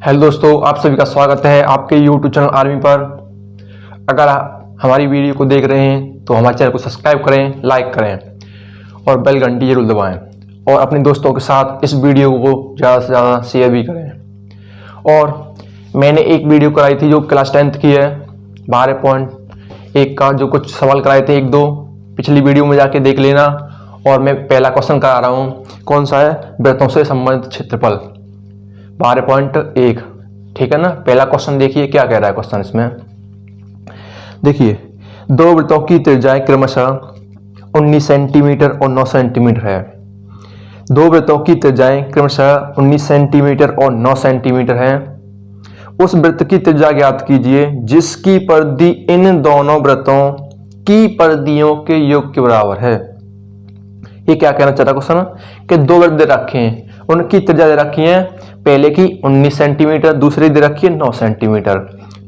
Hello दोस्तों, आप सभी का स्वागत है आपके YouTube चैनल आर्मी पर। अगर आप हमारी वीडियो को देख रहे हैं तो हमारे चैनल को सब्सक्राइब करें, लाइक करें और बेल घंटी जरूर दबाएं और अपने दोस्तों के साथ इस वीडियो को ज़्यादा से ज़्यादा शेयर भी करें। और मैंने एक वीडियो कराई थी जो क्लास 10th की है, 12.1 का, जो कुछ सवाल कराए थे एक दो, पिछली वीडियो में जाके देख लेना। और मैं पहला क्वेश्चन करा रहा हूँ, कौन सा है, वृत्तों से संबंधित क्षेत्रफल 12.1। ठीक है ना। पहला क्वेश्चन देखिए क्या कह रहा है क्वेश्चन इसमें। देखिए, दो वृत्तों की त्रिज्याएं क्रमशः 19 सेंटीमीटर और 9 सेंटीमीटर है। दो वृत्तों की त्रिज्याएं क्रमशः 19 सेंटीमीटर और 9 सेंटीमीटर है। उस वृत्त की त्रिज्या ज्ञात कीजिए जिसकी परिधि इन दोनों वृत्तों की परिधियों के योग के बराबर है। ये क्या कहना चाह रहा क्वेश्चन कि दो वृत्त दे रखे हैं, उनकी त्रिज्या दे रखी है, पहले की 19 सेंटीमीटर, दूसरी दे रखी है 9 सेंटीमीटर।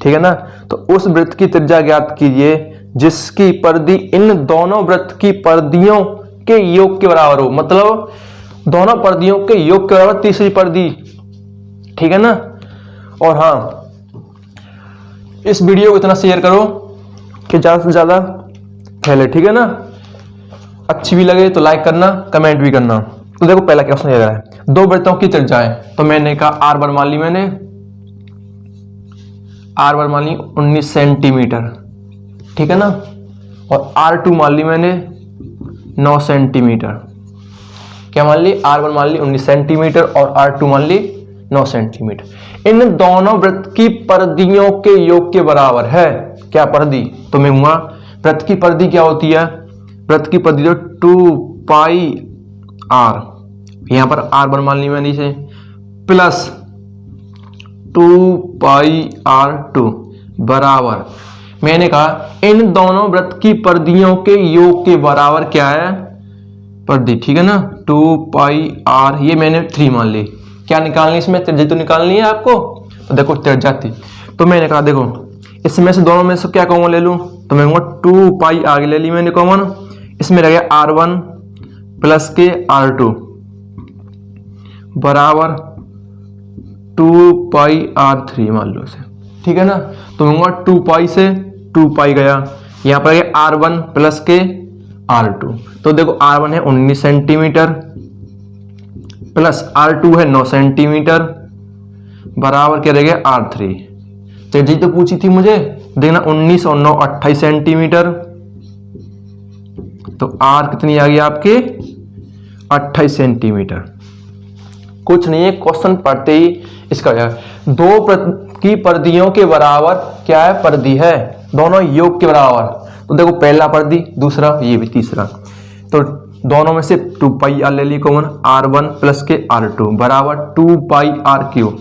ठीक है ना। तो उस वृत्त की त्रिज्या ज्ञात कीजिए जिसकी परिधि इन दोनों वृत्त की परिधियों के योग के बराबर हो, मतलब दोनों परिधियों के योग के बराबर तीसरी परिधि। ठीक है ना। और हाँ, इस वीडियो को इतना शेयर करो कि ज्यादा से ज्यादा फैले। ठीक है ना। अच्छी भी लगे तो लाइक करना, कमेंट भी करना। तो देखो पहला क्वेश्चन ये है, दो वृत्तों की त्रिज्याएं, तो मैंने कहा R1 मान ली, मैंने R1 मान ली 19 सेंटीमीटर। ठीक है ना। और R2 मान ली मैंने 9 सेंटीमीटर। क्या मान ली? R1 मान ली 19 सेंटीमीटर और R2 मान ली 9 सेंटीमीटर। इन दोनों वृत्त की परिधियों के योग के बराबर है। क्या परिधि? तो मैं हुआ, वृत्त की परिधि क्या होती है? वृत्त की परिधि 2 पाई R, यहां पर R1 मान ली मैंने इसे, प्लस 2 पाई R2 बराबर, मैंने कहा इन दोनों वृत्त की परिधियों के योग के बराबर क्या है? परिधि। ठीक है ना। 2 पाई R, ये मैंने 3 मान ली। क्या निकालनी इसमें? त्रिज्या तो निकालनी है आपको। तो देखो त्रिज्या थी, तो मैंने कहा देखो इसमें से दोनों में से क्या कॉमन ले लूं, तो मैं 2 पाई आगे ले ली मैंने कॉमन, इसमें रह गया R1 प्लस के R2 बराबर 2 पाई R3 मान लो इसे। ठीक है ना। तो मैं 2 पाई से 2 पाई गया, यहां पर गया R1 प्लस के R2। तो देखो R1 है 19 सेंटीमीटर प्लस R2 है 9 सेंटीमीटर बराबर क्या रह गया? R3। त्रिज्या तो पूछी थी मुझे, देखना 19 और 9 28 सेंटीमीटर, तो R कितनी आ गई आपके? 28 सेंटीमीटर। कुछ नहीं है, क्वेश्चन पढ़ते ही इसका दो वृत्त की परिधियों के बराबर क्या है? परिधि है, दोनों योग के बराबर। तो देखो पहला परिधि, दूसरा, ये भी तीसरा, तो दोनों में से 2 पाई R ले ली कॉमन, R1 प्लस के R2 बराबर 2 पाई R3।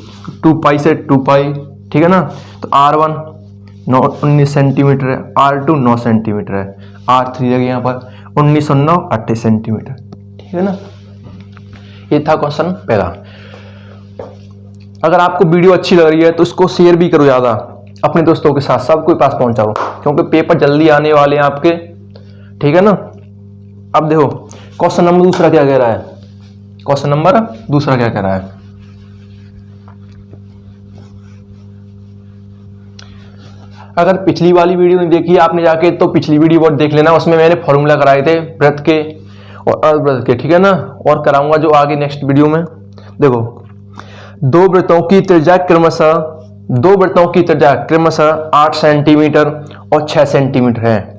2 पाई से 2 पाई। ठीक है ना। तो R1 19 सेंटीमीटर है, R2 9 सेंटीमीटर है, R3 लगे यहाँ पर 19 और 9 28 सेंटीमीटर। ठीक है ना। ये था क्वेश्चन पहला। अगर आपको वीडियो अच्छी लग रही है तो इसको शेयर भी करो ज्यादा, अपने दोस्तों के साथ सबके पास पहुंचाओ, क्योंकि पेपर जल्दी आने वाले हैं आपके। ठीक है ना। अब देखो क्वेश्चन नंबर दूसरा क्या कह रहा है। क्वेश्चन नंबर दूसरा क्या कह रहा है, अगर पिछली वाली वीडियो नहीं देखी आपने जाके तो पिछली वीडियो बहुत देख लेना, उसमें मैंने फॉर्मूला कराए थे वृत्त के और अर्धवृत्त के। ठीक है ना। और कराऊंगा जो आगे नेक्स्ट वीडियो में। देखो दो वृत्तों की त्रिज्या क्रमशः 8 सेंटीमीटर और 6 सेंटीमीटर है।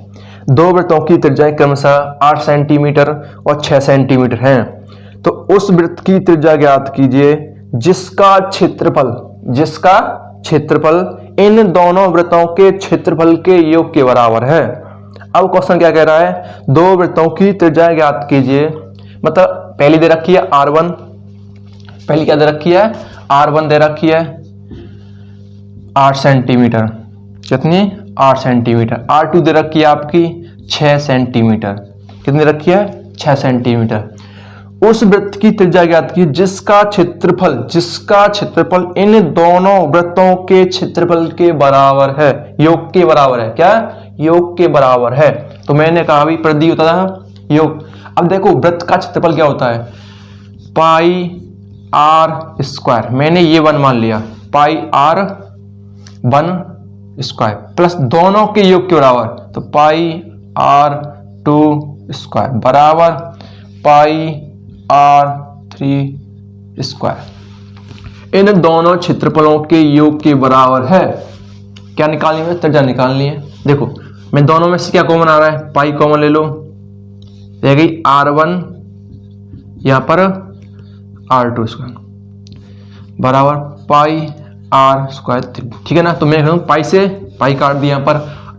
दो वृत्तों की त्रिज्या क्रमशः 8 सेंटीमीटर और 6 सेंटीमीटर है। तो उस वृत्त की त्रिज्या ज्ञात कीजिए जिसका क्षेत्रफल इन दोनों वृत्तों के क्षेत्रफल के योग के बराबर है। अब क्वेश्चन क्या कह रहा है, दो वृत्तों की त्रिज्या ज्ञात कीजिए, मतलब पहली दे रखी है R1, पहली क्या दे रखी है? R1 दे रखी है 8 सेंटीमीटर, कितनी? 8 सेंटीमीटर। R2 दे रखी है आपकी 6 सेंटीमीटर, कितनी रखी है? 6 सेंटीमीटर। उस वृत्त की त्रिज्या ज्ञात की जिसका क्षेत्रफल इन दोनों वृत्तों के क्षेत्रफल के बराबर है, योग के बराबर है। क्या? योग के बराबर है। तो मैंने कहा अभी परिधि होता था योग। अब देखो वृत्त का क्षेत्रफल क्या होता है? पाई R स्क्वायर, मैंने ये 1 मान लिया, पाई आर 1 स्क्वायर प्लस दोनों के योग के बराबर, तो पाई आर 2 स्क्वायर बराबर पाई आर 3 स्क्वायर। इन दोनों क्षेत्रफलों के योग के बराबर है। क्या निकालनी है? त्रिज्या निकालनी है। देखो मैं दोनों में से क्या कॉमन आ रहा है, पाई कॉमन ले लो, रह गई R1 यहां पर R2 स्क्वायर बराबर पाई आर स्क्वायर 3। ठीक है ना। तो मैं कहूँ पाई से पाई काट दिया, यहाँ पर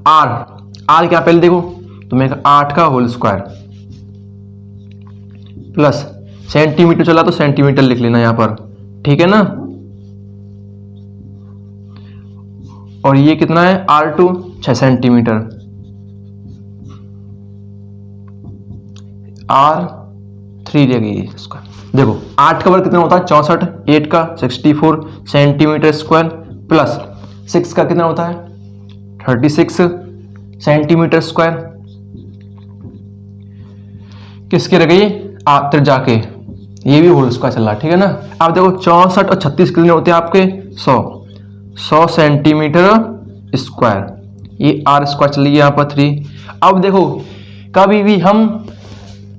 आर क्या पहले देखो, तो मैं 8 का होल स्क्वायर प्लस सेंटीमीटर चला तो सेंटीमीटर लिख लेना यहाँ पर। ठीक है ना। और ये कितना है R2 6 सेंटीमीटर, R3 रहेगी इसका। देखो 8 का वर्ग कितना होता है 64, 8 का 64 सेंटीमीटर स्क्वायर प्लस 6 का कितना होता है 36 सेंटीमीटर स्क्वायर। किसके रह गई त्रिज्या के, ये भी होल स्क्वायर चल रहा है। ठीक है ना। अब देखो 64 और 36 कितने होते हैं आपके 100 सेंटीमीटर स्क्वायर, ये आर स्क्वायर चल रही है यहाँ पर 3। अब देखो कभी भी हम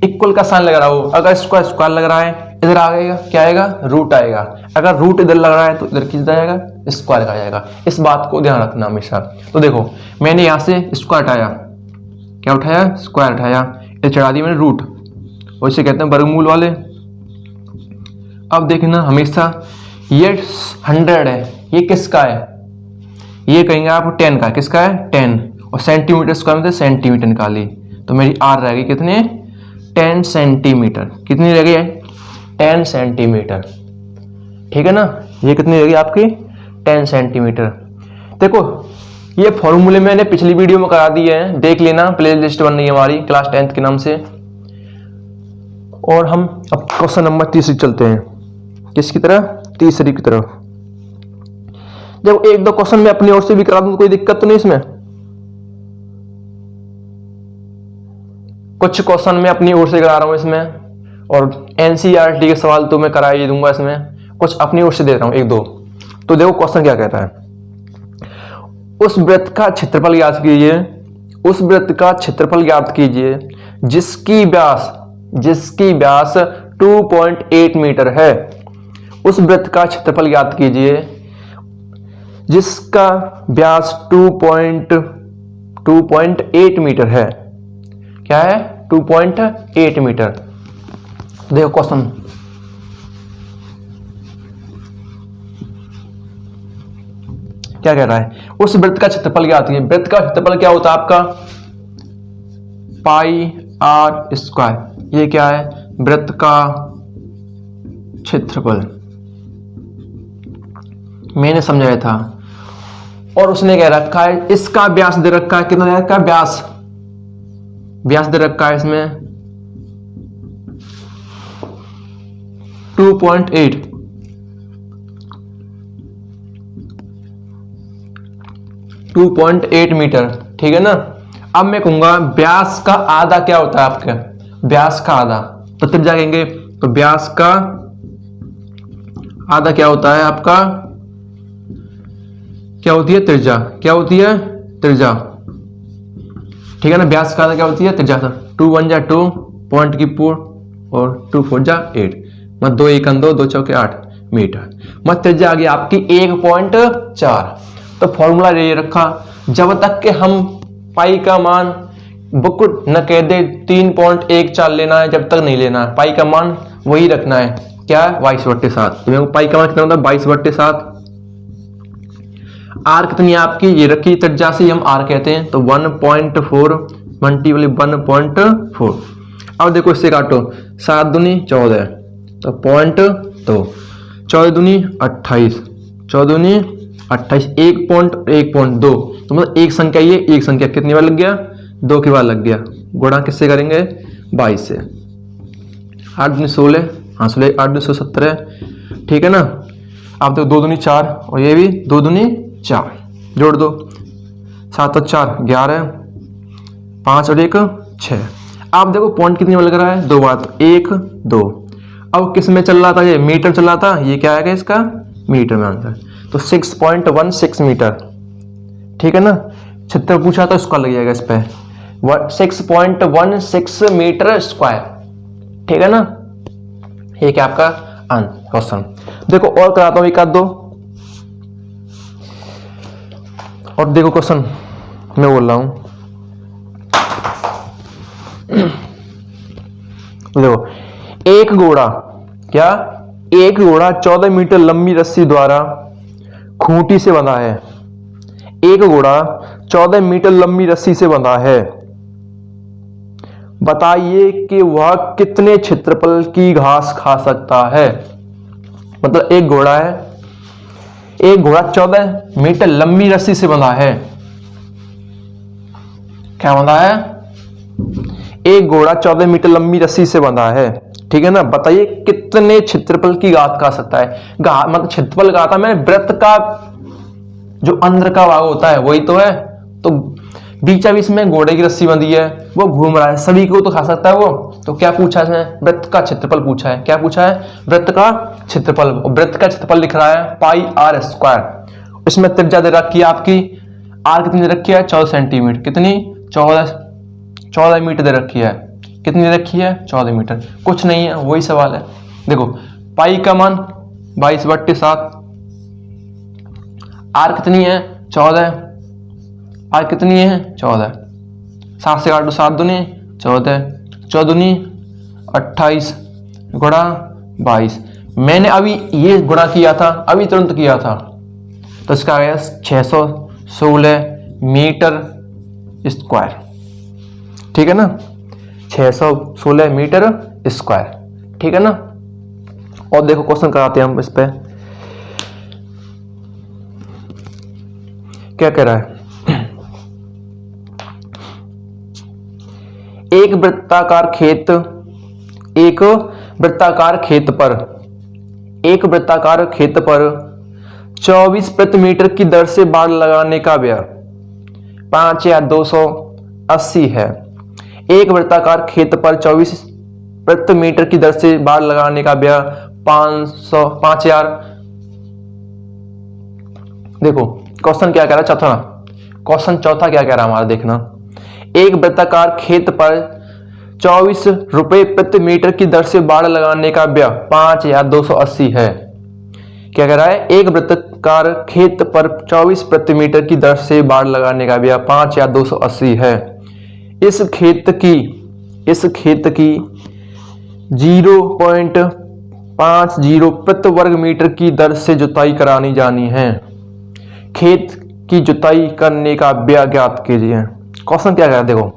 इक्वल का साइन लगा रहा हो, अगर स्क्वायर स्क्वायर लग रहा है इधर आ जाएगा, क्या आएगा रूट आएगा। अगर रूट इधर लग रहा है तो इधर कितना आएगा स्क्वायर का आएगा। इस बात को ध्यान रखना हमेशा। तो देखो मैंने यहां से स्क्वायर उठाया, क्या उठाया स्क्वायर उठाया, इधर चढ़ा दी मैंने रूट, और इसे कहते हैं वर्गमूल वाले। अब देखना हमेशा ये 100 है, ये किसका है, ये कहेंगे आप 10 का, किसका है 10, और सेंटीमीटर स्क्वायर में सेंटीमीटर निकाली, तो मेरी आर रहेगी कितने 10 सेंटीमीटर। कितनी रह गई 10 सेंटीमीटर। ठीक है ना। ये कितनी रहेगी आपकी 10 सेंटीमीटर। देखो ये फॉर्मूले मैंने पिछली वीडियो में करा दिए हैं, देख लेना, प्ले लिस्ट बन रही है हमारी क्लास 10th के नाम से। और हम अब क्वेश्चन नंबर 3 चलते हैं। किसकी तरफ, तीसरी की तरफ। जब 1-2 क्वेश्चन मैं अपनी ओर से भी करा दूं तो कोई दिक्कत तो नहीं इसमें। कुछ क्वेश्चन मैं अपनी ओर से करा रहा हूं इसमें, और एनसीईआरटी के सवाल तो मैं करा ही दूंगा इसमें, कुछ अपनी ओर से दे रहा हूं 1-2। तो देखो क्वेश्चन क्या कहता है, उस वृत्त का क्षेत्रफल ज्ञात कीजिए, उस वृत्त का क्षेत्रफल ज्ञात कीजिए जिसकी व्यास 2.8 मीटर है। उस वृत्त का क्षेत्रफल ज्ञात कीजिए जिसका व्यास 2.8 मीटर है। क्या है 2.8 मीटर। देखो क्वेश्चन, क्या कह रहा है, उस वृत्त का क्षेत्रफल ज्ञात कीजिए। वृत्त का क्षेत्रफल क्या होता है आपका पाई आर स्क्वायर। ये क्या है वृत्त का क्षेत्रफल, मैंने समझाया था। और उसने कह रखा है इसका व्यास दे रखा है, कितना दे रखा है व्यास दे रखा है इसमें 2.8 मीटर। ठीक है ना। अब मैं कहूंगा व्यास का आधा क्या होता है आपका, व्यास का आधा, तो त्रिज्या कहेंगे, तो व्यास का आधा क्या होता है आपका, क्या होती है त्रिज्या, क्या होती है त्रिज्या। ठीक है ना। व्यास का आधा क्या होती है त्रिज्या। 2 1 जा 2 पॉइंट की 4 और 2 4 जा 8, मत 2 1 2 2 चौके 8 मीटर, मत त्रिज्या आ गई आपकी 1.4। तो फॉर्मूला ये रखा, जब तक के हम पाई का मान बुक न कह दे 3.14 लेना है, जब तक नहीं लेना है, पाई का मान वही रखना है, क्या 22/7। तो पाई का मान कितना होता है 22/7। आर कितनी है आपकी, ये रखी त्रिज्या से हम आर कहते हैं, तो 1.4 मल्टीपल 1.4। अब देखो इससे काटो, 7 दूनी 14, तो 0.2, 14 दूनी 28, 14 दूनी 28, 1.2, तो मतलब एक संख्या, ये एक संख्या कितनी बार लग गया 2 की बार लग गया। गुणा किससे करेंगे 22 से, 8 दूनी 16, हाँ 16, 8 दूनी 17। ठीक है ना। अब तो 2 दूनी 4, और ये भी 2 दूनी 4, जोड़ दो, 7 और 4 11, 5 और 1 6। आप देखो पॉइंट कितनी बार लग रहा है 2 बार, 1 2। अब किस में चल रहा था, ये मीटर चल रहा था, ये क्या आएगा इसका मीटर में आंसर, तो 6.16 मीटर। ठीक है ना, क्षेत्र पूछा तो इसका लग जाएगा इस पे 6.16 मीटर स्क्वायर। ठीक है ना, ये क्या आपका क्वेश्चन। देखो और कराता हूं एक आध दो, और देखो क्वेश्चन मैं बोल रहा हूं, देखो एक घोड़ा, क्या एक घोड़ा 14 मीटर लंबी रस्सी द्वारा खूंटी से बंधा है। एक घोड़ा 14 मीटर लंबी रस्सी से बंधा है, बताइए कि वह कितने क्षेत्रफल की घास खा सकता है। मतलब एक घोड़ा है, एक घोड़ा 14 मीटर लंबी रस्सी से बंधा है। क्या बंधा है? एक घोड़ा 14 मीटर लंबी रस्सी से बंधा है। ठीक है ना, बताइए कितने क्षेत्रफल की घास खा सकता है। मतलब क्षेत्रफल कहा था मैंने, वृत्त का जो अंदर का भाग होता है वही तो है। तो बीचा बीच में घोड़े की रस्सी बंधी है, वो घूम रहा है, सभी को तो खा सकता है वो। तो क्या पूछा है? वृत्त का क्षेत्रफल पूछा है। क्या पूछा है? वृत्त का क्षेत्रफल। वृत्त का क्षेत्रफल लिख रहा है पाई आर स्क्वायर। इसमें त्रिज्या दे रखी है आपकी, आर कितनी दे रखी है? 14 सेंटीमीटर। कितनी? 14 मीटर दे रखी है। कितनी दे रखी है? 14 मीटर। कुछ नहीं है, वही सवाल है। देखो पाई का मान 22/7, आर कितनी है? 14। आर कितनी है? 14। 7 से काटो, 7 दूनी 14, 14 दूनी 28 गुणा 22। मैंने अभी ये गुणा किया था, अभी तुरंत किया था, तो इसका आ गया 616 मीटर स्क्वायर। ठीक है ना, 616 मीटर स्क्वायर। ठीक है ना, और देखो क्वेश्चन कराते हैं हम इस पे। क्या कह रहा है? एक वृत्ताकार खेत पर 24 प्रति मीटर की दर से बाड़ लगाने का व्यय 5280 है। एक वृत्ताकार खेत पर 24 प्रति मीटर की दर से बाड़ लगाने का व्यय 5000। देखो क्वेश्चन क्या कह रहा है, चौथा क्वेश्चन, चौथा क्या कह रहा है हमारा, देखना। एक वृत्ताकार खेत पर 24 रुपए प्रति मीटर की दर से बाड़ लगाने का व्यय 5280 है। क्या कह रहा है? एक वृत्ताकार खेत पर 24 प्रति मीटर की दर से बाड़ लगाने का व्यय 5280 है। इस खेत की 0.50 प्रति वर्ग मीटर की दर से जुताई करानी जानी है। खेत की जुताई करने का व्यय ज्ञात कीजिए। क्वेश्चन क्या कह रहा है? देखो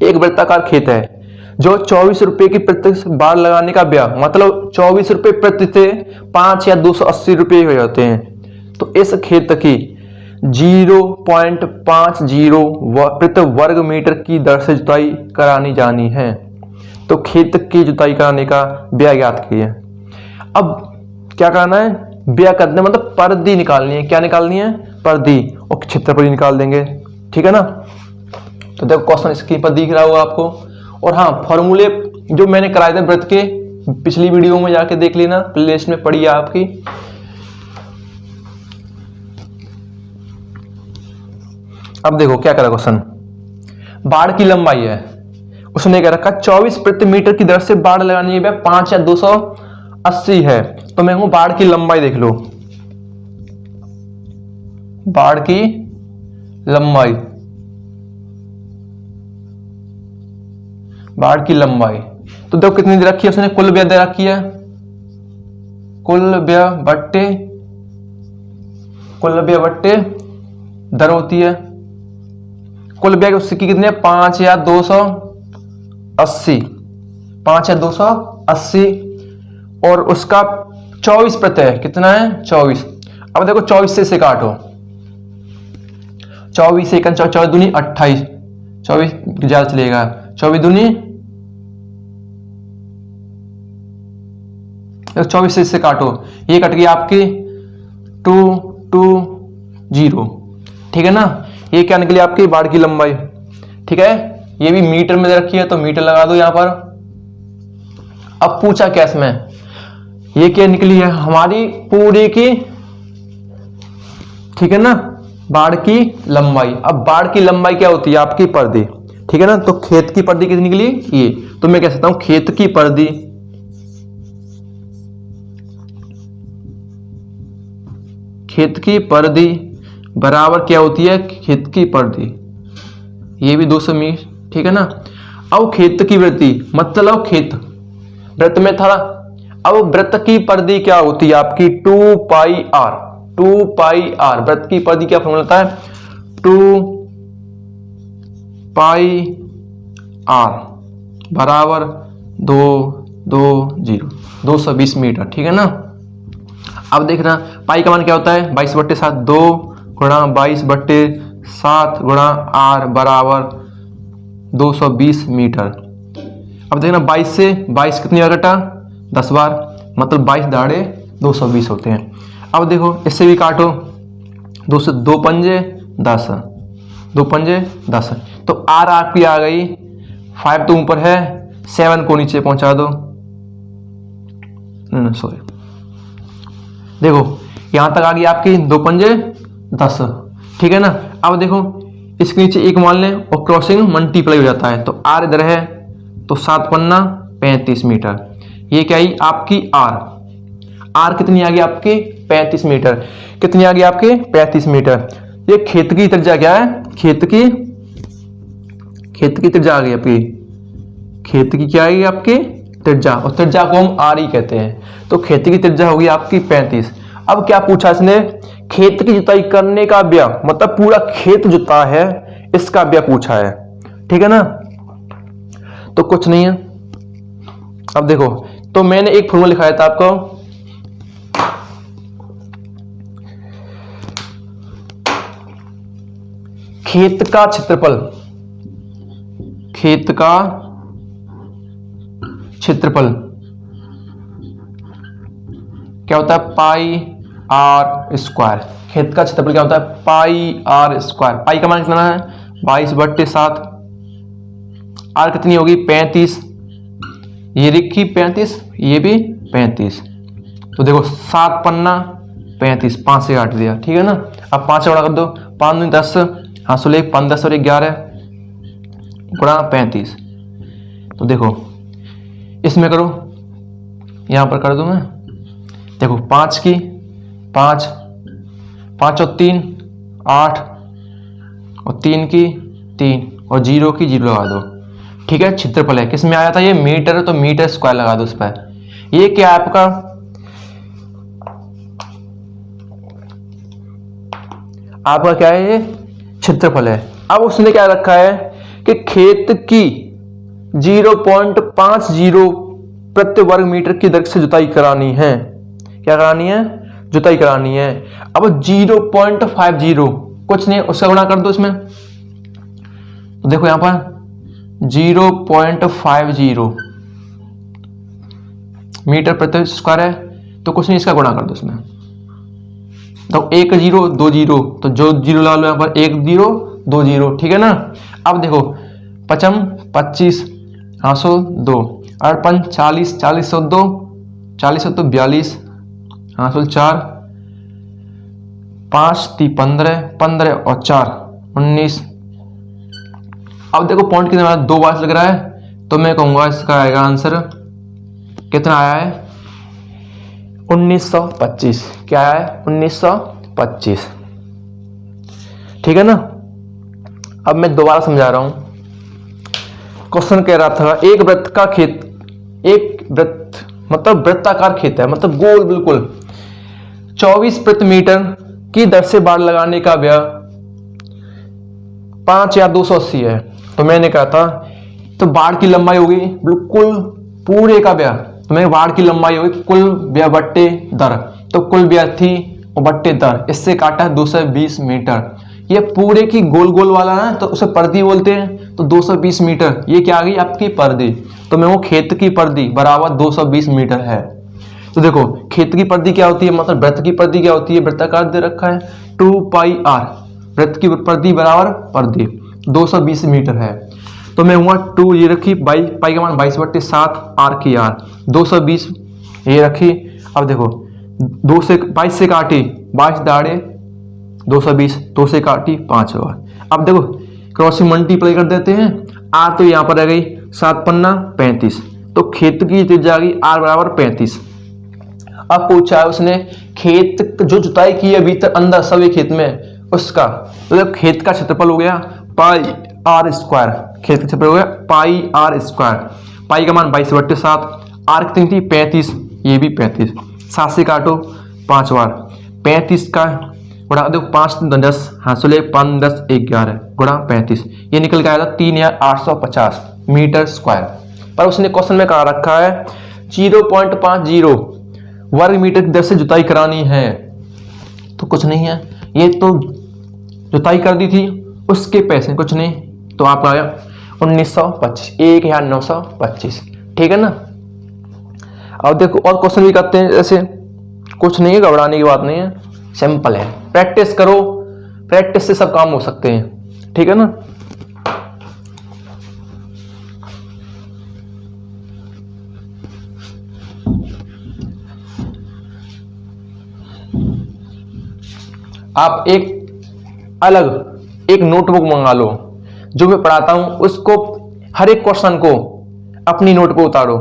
एक वृत्ताकार खेत है जो 24 रुपए की प्रति बाड़ लगाने का व्यय, मतलब 24 रुपए प्रति से 5280 रुपए हो जाते हैं। तो इस खेत की 0.50 प्रति वर्ग मीटर की दर से जुताई करानी जानी है। तो खेत की जुताई कराने का व्यय ज्ञात कीजिए। अब क्या करना है? व्यय करना मतलब परिधि निकालनी है। क्या निकालनी है? परिधि, और क्षेत्रफल निकाल देंगे। ठीक है ना, तो देखो क्वेश्चन स्क्रीन पर दिख रहा होगा आपको। और हाँ, फॉर्मूले जो मैंने कराए थे वृत्त के, पिछली वीडियो में जाके देख लेना, प्लेलिस्ट में पड़ी है आपकी। अब देखो क्या करा क्वेश्चन, बाड़ की लंबाई है, उसने क्या रखा 24 प्रति मीटर की दर से बाड़ लगानी है 5280 है। तो मैं कहूं बाड़ की लंबाई देख लो, बाड़ की लंबाई, बाड़ की लंबाई तो देखो कितनी दे रखी है उसने, कुल व्यय दे रखी है, कुल व्यय बट्टे दर होती है। कुल व्यय उसकी कितनी है 5280, 5280 और उसका 24 प्रति है, कितना है 24। अब देखो 24 से काटो, 24 से 24 दूनी 28, 24 ज्यादा चलेगा, 24 दूनी 24 से इससे काटो, ये कट गई आपकी 220। ठीक है ना, ये क्या निकली आपकी बाड़ की लंबाई। ठीक है, ये भी मीटर में दे रखी है तो मीटर लगा दो यहां पर। अब पूछा क्या इसमें, ये क्या निकली है हमारी पूरी की, ठीक है ना, बाड़ की लंबाई। अब बाड़ की लंबाई क्या होती है आपकी परिधि, ठीक है ना। तो खेत की परिधि कितनी निकली ये, तो मैं कह सकता हूं खेत की परिधि, खेत की परिधि बराबर क्या होती है, खेत की परिधि, ये भी 200 मीटर, ठीक है ना। अब खेत की वृत्ति मतलब खेत वृत्त में था, अब वृत्त की परिधि क्या होती है आपकी 2 पाई आर, 2 पाई आर। वृत्त की परिधि क्या फॉर्मूला होता है 2 पाई आर बराबर 220 मीटर, ठीक है ना। अब देखना पाई का मान क्या होता है 22/7, 2 गुणा 22/7 गुणा आर बराबर 220 मीटर। अब देखना 22 से 22 कितनी बार कटा 10 बार, मतलब 22 दाड़े 220 होते हैं। अब देखो इससे भी काटो, 2 से 2 पंजे 10, 2 पंजे 10, तो आर आपकी आ गई 5 तो ऊपर है, 7 को नीचे पहुंचा दो, सॉरी देखो यहां तक आ गई आपकी 2 पंजे 10, ठीक है ना। अब देखो इसके नीचे एक मान लें और क्रॉसिंग मल्टीप्लाई हो जाता है, तो आर इधर है तो 7 पन्ना 35 मीटर। ये क्या आई आपकी आर, आर कितनी आ गई आपकी 35 मीटर, कितनी आ गई आपकी 35 मीटर। ये खेत की त्रिज्या क्या है, खेत की त्रिज्या आ गई आपकी, खेत की क्या आएगी आपकी त्रिज्या, और त्रिज्या को हम आर ही कहते हैं, तो खेत की त्रिज्या होगी आपकी 35। अब क्या पूछा इसने, खेत की जुताई करने का व्यय, मतलब पूरा खेत जुता है इसका व्यय पूछा है, ठीक है ना। तो कुछ नहीं है, अब देखो तो मैंने एक फॉर्मूला लिखाया था आपको, खेत का क्षेत्रफल, खेत का क्षेत्रफल क्या होता है पाई आर स्क्वायर। खेत का क्षेत्रफल क्या होता है पाई आर स्क्वायर। पाई का मान कितना है 22/7, आर कितनी होगी 35, ये लिखी 35, ये भी 35, तो देखो 7 पन्ना 35, 5 से काट दिया, ठीक है ना। अब 5 से गुणा कर दो, 5 दूनी 10, हाँ 16, 5 10 और 11 गुणा 35, तो देखो इसमें करो, यहां पर कर दूं मैं, देखो 5 की 5, 5 और 3 8, और 3 की 3, और 0 की 0 लगा दो, ठीक है। क्षेत्रफल है किस में आया था ये मीटर, तो मीटर स्क्वायर लगा दो उस पर। ये क्या है आपका, आपका क्या है ये क्षेत्रफल है। अब उसने क्या रखा है कि खेत की 0.50 प्रति वर्ग मीटर की दर से जुताई करानी है, क्या करानी है जुताई करानी है। अब 0.50 कुछ नहीं, उसका गुणा कर दो इसमें, तो देखो यहां पर 0.50 मीटर प्रति स्क्वायर है, तो कुछ नहीं इसका गुणा कर दो इसमें, तो 1 0 2 0, तो जो 0 ला लो यहां पर 1 0 2 0, ठीक है ना। अब देखो 5 25 800 2, 8 5 40 40 2 40 तो 42, 800 4, 5 3 15 15 और 4 19। अब देखो पॉइंट कितना आया 2 बार लग रहा है, तो मैं कहूंगा इसका आएगा आंसर कितना आया है 1925, क्या है 1925, ठीक है ना। अब मैं दोबारा समझा रहा हूं, क्वेश्चन कह रहा था एक वृत्त का खेत, एक वृत्त मतलब वृत्ताकार खेत है, मतलब गोल बिल्कुल 24 प्रति मीटर की दर से बाड़ लगाने का व्यय 5 या 280 है। तो मैंने कहा था तो बाड़ की लंबाई होगी बिल्कुल पूरे का व्यय, तो मैं बाड़ की लंबाई होगी कुल व्यय बट्टे दर, तो कुल व्यय थी और बट्टे दर, इससे काटा है 220 मीटर। ये पूरे की गोल गोल वाला है तो उसे परिधि बोलते हैं, तो 220 मीटर ये क्या आ गई आपकी परिधि, तो मैं वो खेत की परिधि बराबर 220 मीटर है। तो देखो खेत की परिधि क्या होती है, मतलब वृत्त की परिधि क्या होती है, वृत्ताकार दे रखा है 2 पाई आर, वृत्त की परिधि बराबर परिधि 220 मीटर है, तो मैं हुआ 2 ये रखी, पाई का मान 22/7, आर की आर 220 ये रखी। अब देखो 2 से 22 से काटी 22 दाड़े 220, 2 से काटी 5 बार। अब देखो क्रॉसिंग मल्टीप्लाई कर देते हैं। आर तो यहाँ पर रह गई 7 पन्ना 35, तो खेत की त्रिज्या आ गई आर बराबर 35। अब पूछा है उसने खेत जो जुताई की है अभी तक अंदर सभी खेत में उसका, तो खेत का क्षेत्रफल हो गया पाई आर स्क्वायर, खेत का क्षेत्रफल हो गया पाई आर स्क्वायर। पाई का मान 22/7, आर कितनी थी 35, ये भी 35, 7 से काटो 5 बार, 35 का गुणा देखो 5 10 हासिल 5 10 11 गुणा 35, ये निकल के आया था 3850 मीटर स्क्वायर। पर उसने क्वेश्चन में कहा रखा है 0.50 वर्ग मीटर की दर से जुताई करानी है, तो कुछ नहीं है, ये तो जुताई कर दी थी उसके पैसे कुछ नहीं, तो आपका आया 1925 1925, ठीक है ना। अब देखो और क्वेश्चन भी करते हैं, ऐसे कुछ नहीं है, घबराने की बात नहीं है, सिंपल है, प्रैक्टिस करो, प्रैक्टिस से सब काम हो सकते हैं, ठीक है ना। आप एक नोटबुक मंगा लो, जो मैं पढ़ाता हूं उसको, हर एक क्वेश्चन को अपनी नोट पे उतारो,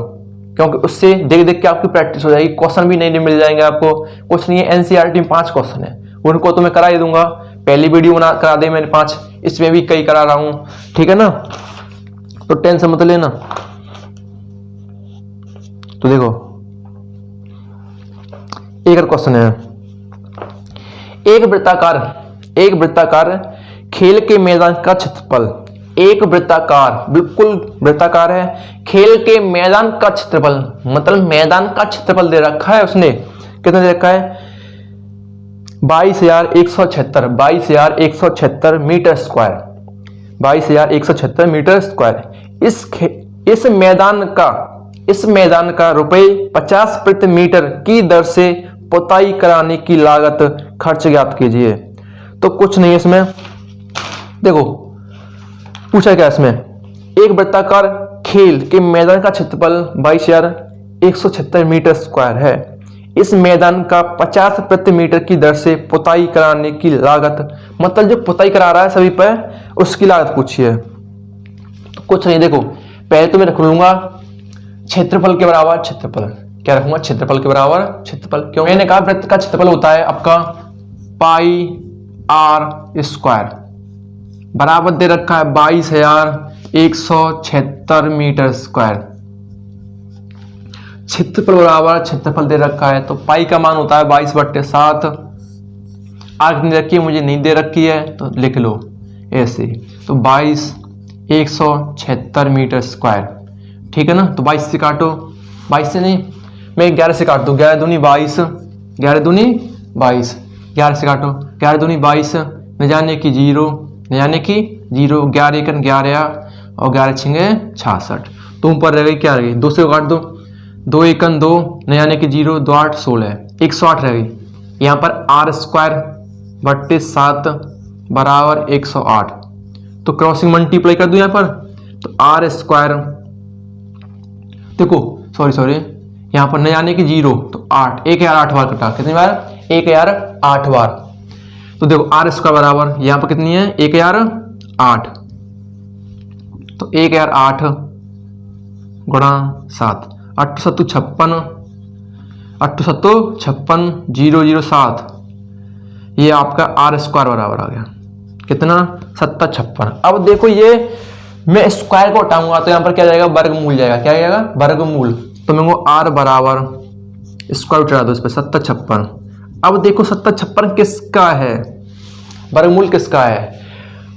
क्योंकि उससे देख देख के आपकी प्रैक्टिस हो जाएगी, क्वेश्चन भी नए मिल जाएंगे आपको। कुछ नहीं है, एनसीईआरटी में 5 क्वेश्चन है, उनको तो मैं करा ही दूंगा, पहली वीडियो बना करा दे मैंने 5, इसमें भी कई करा रहा हूं, ठीक है ना, तो टेंशन मत लेना। तो देखो एक और क्वेश्चन है, एक वृत्ताकार खेल के मैदान का क्षेत्रफल, एक वृत्ताकार बिल्कुल वृत्ताकार है, खेल के मैदान का क्षेत्रफल मतलब मैदान का क्षेत्रफल दे रखा है उसने, कितना दे रखा है 22,176 मीटर स्क्वायर, 22,176 मीटर स्क्वायर। इस मैदान का रुपए 50 प्रति मीटर की दर से पुताई कराने की लागत खर्च ज्ञात कीजिए। तो कुछ नहीं है इसमें, देखो पूछा क्या इसमें, एक वृत्ताकार खेल के मैदान का क्षेत्रफल 22,176 मीटर स्क्वायर है, इस मैदान का 50 प्रति मीटर की दर से पुताई कराने की लागत, मतलब जो पुताई करा रहा है सभी पर उसकी लागत पूछी है। तो कुछ नहीं, देखो पहले तो मैं रख लूंगा क्षेत्रफल के बराबर क्षेत्रफल, क्या रखूंगा क्षेत्रफल के बराबर क्षेत्रफल, क्यों मैंने कहा वृत्त का क्षेत्रफल होता है आपका पाई आर स्क्वायर, बराबर दे रखा है 22,176 मीटर स्क्वायर, क्षेत्रफल बराबर क्षेत्रफल दे रखा है, तो पाई का मान होता है 22/7, आर कितनी रखी है मुझे नहीं दे रखी है, तो लिख लो ऐसे, तो 22,176 मीटर स्क्वायर, ठीक है ना। तो 22 से काटो, 22 से नहीं मैं 11 से काट दूं, 11 दूनी 22, 11 दूनी 22, 11 से काटो, 11 दूनी 22, न जाने की 0, 11 एकन 11 और 11 छिंगे 66, तो ऊपर रह गई क्या रह गई 2 से काट दो, 2 एकन 2, न जाने की 0, 2 8 16, 108 रह गई। यहाँ पर आर स्क्वायर बट्टे 7 बराबर 108, तो क्रॉसिंग मल्टीप्लाई कर दूं यहाँ पर, तो आर स्क्वायर देखो सॉरी यहाँ पर न जाने की 0, तो 8, 1008 बार कटा, कितनी बार 1008 बार, तो देखो आर स्क्वायर बराबर यहाँ पर कितनी है 1008, तो 1008 गुणा 7, 8 7 56, 8 7 56 007, ये आपका आर स्क्वायर बराबर आ गया कितना 756। अब देखो ये मैं स्क्वायर को हटाऊंगा तो यहाँ पर क्या जाएगा वर्गमूल जाएगा, क्या जाएगा वर्गमूल, तो मैं वो आर बराबर स्क्वायर उठा दो इस पर 756। अब देखो 756 किसका है, वर्गमूल किसका है,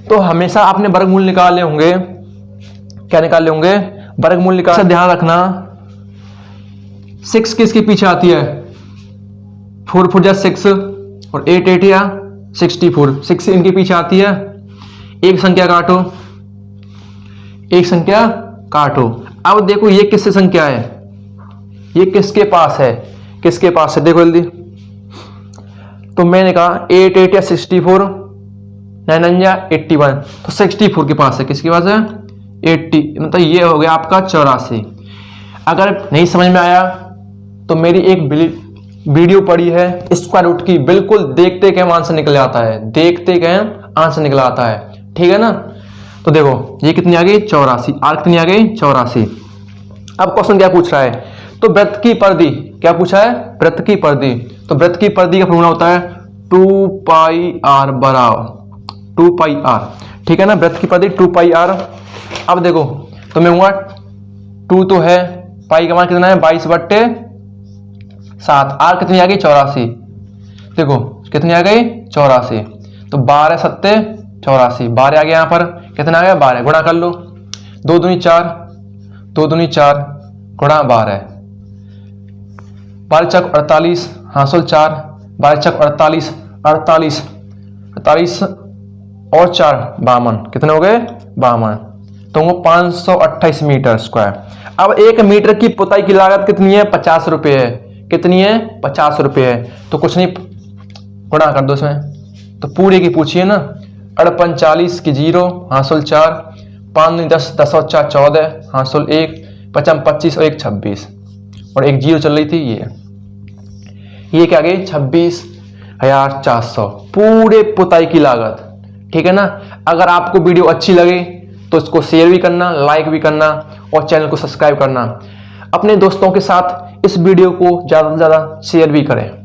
तो हमेशा आपने वर्गमूल निकाले होंगे, क्या निकाले होंगे वर्गमूल निकाल, ध्यान रखना 6 किसके पीछे आती है 4 4 6 और 8 8 या 64, 6 इनके पीछे आती है, एक संख्या काटो, एक संख्या काटो। अब देखो ये किससे संख्या है, ये किसके पास है, किसके पास है देखो जल्दी, तो मैंने कहा 8 8 या 64, 9 या 81, तो 64 के पास है, किसके पास है 80, मतलब ये हो गया आपका 84। अगर नहीं समझ में आया तो मेरी एक वीडियो पड़ी है स्क्वायर रूट की, बिल्कुल देखते के आंसर निकल आता है, देखते के आंसर निकल आता है, ठीक है ना। तो देखो ये कितनी आ गई 84, आर कितनी आ गई 84। अब क्वेश्चन क्या पूछ रहा है, तो वृत्त की परिधि, क्या पूछा है वृत्त की परिधि, तो वृत्त की परिधि का फॉर्मूला होता है 2 पाई आर बराबर 2 पाई आर, ठीक है ना, वृत्त की परिधि 2 पाई आर। अब देखो तो मैं कहूंगा 2 तो है, पाई का मान कितना है 22/7, आर कितनी आ गई 84, देखो कितनी आ गई 84, तो 12 सत्ते 84, 12 आ गया यहाँ पर, कितना आ गया 12, गुणा कर लो, 2 दूनी 4, 2 दूनी 4 गुणा 12, 12 चक 48, हासिल 4, 12 चक 48, 48 48 और 4 52, कितने हो गए 52, तो वो 528 मीटर स्क्वायर। अब 1 मीटर की पुताई की लागत कितनी है 50 रुपये है, कितनी है 50 रुपये है, तो कुछ नहीं गुणा कर दो इसमें, तो पूरे की पूछिए ना, 48 की 0, हासिल 4, 5 10 10 और 4 14, हासिल 1, 5 25 और 1 26, और एक 0 चल रही थी, ये क्या गई 26,400 पूरे पुताई की लागत, ठीक है ना। अगर आपको वीडियो अच्छी लगे तो इसको शेयर भी करना, लाइक भी करना और चैनल को सब्सक्राइब करना। अपने दोस्तों के साथ इस वीडियो को ज़्यादा से ज़्यादा शेयर भी करें।